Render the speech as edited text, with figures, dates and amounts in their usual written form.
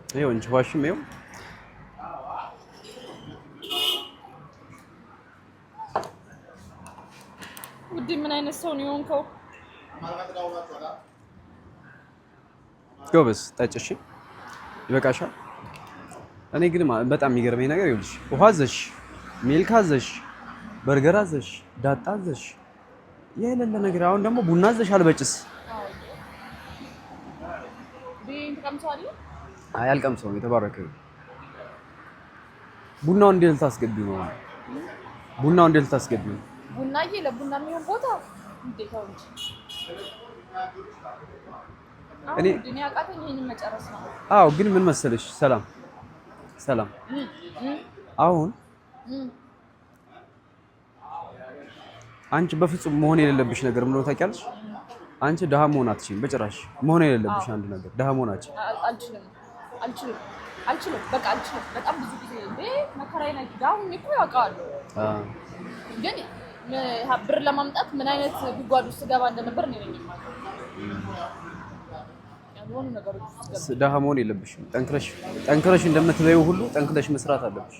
ይኸው እንጂ ዋሽም ይኸው ውዴ ምን አይነት ሰው ነው የሆንከው? ጎበዝ ጠጭሽ ይበቃሻል። እኔ ግን በጣም የሚገርመኝ ነገር ይኸውልሽ ውሃ አዘሽ፣ ሚልክ አዘሽ፣ በርገር አዘሽ፣ ዳጣ አዘሽ የሌለ ነገር አሁን ደግሞ ቡና አዘሽ አልበጭስ። አይ አልቀምሰውም። የተባረከ ቡናውን እንዴት ልታስገቢው ነው? ቡናውን እንዴት ልታስገቢው ነው? ቡናዬ ለቡና የሚሆን ቦታ እንዴት ነው እንጂ እኔ ዱንያ አቃተኝ ይሄንን መጨረስ ነው። አዎ ግን ምን መሰለሽ ሰላም አሁን አንቺ በፍጹም መሆን የሌለብሽ ነገር ምን ነው ታውቂያለሽ? አንቺ ደሃ መሆን አትችይም በጭራሽ። መሆን የሌለብሽ አንድ ነገር ደሃ መሆን አትችይም። አልችልም በቃ አልችልም። በጣም ብዙ ጊዜ እንዴ መከራዬን አይዳውን እኮ ያውቃሉ። ግን ብር ለማምጣት ምን አይነት ጉድጓድ ውስጥ ገባ እንደነበር ነው የሚማር። ያልሆኑ ነገሮች ውስጥ ደሃ መሆን የለብሽም። ጠንክረሽ እንደምትበይው ሁሉ ጠንክረሽ መስራት አለብሽ።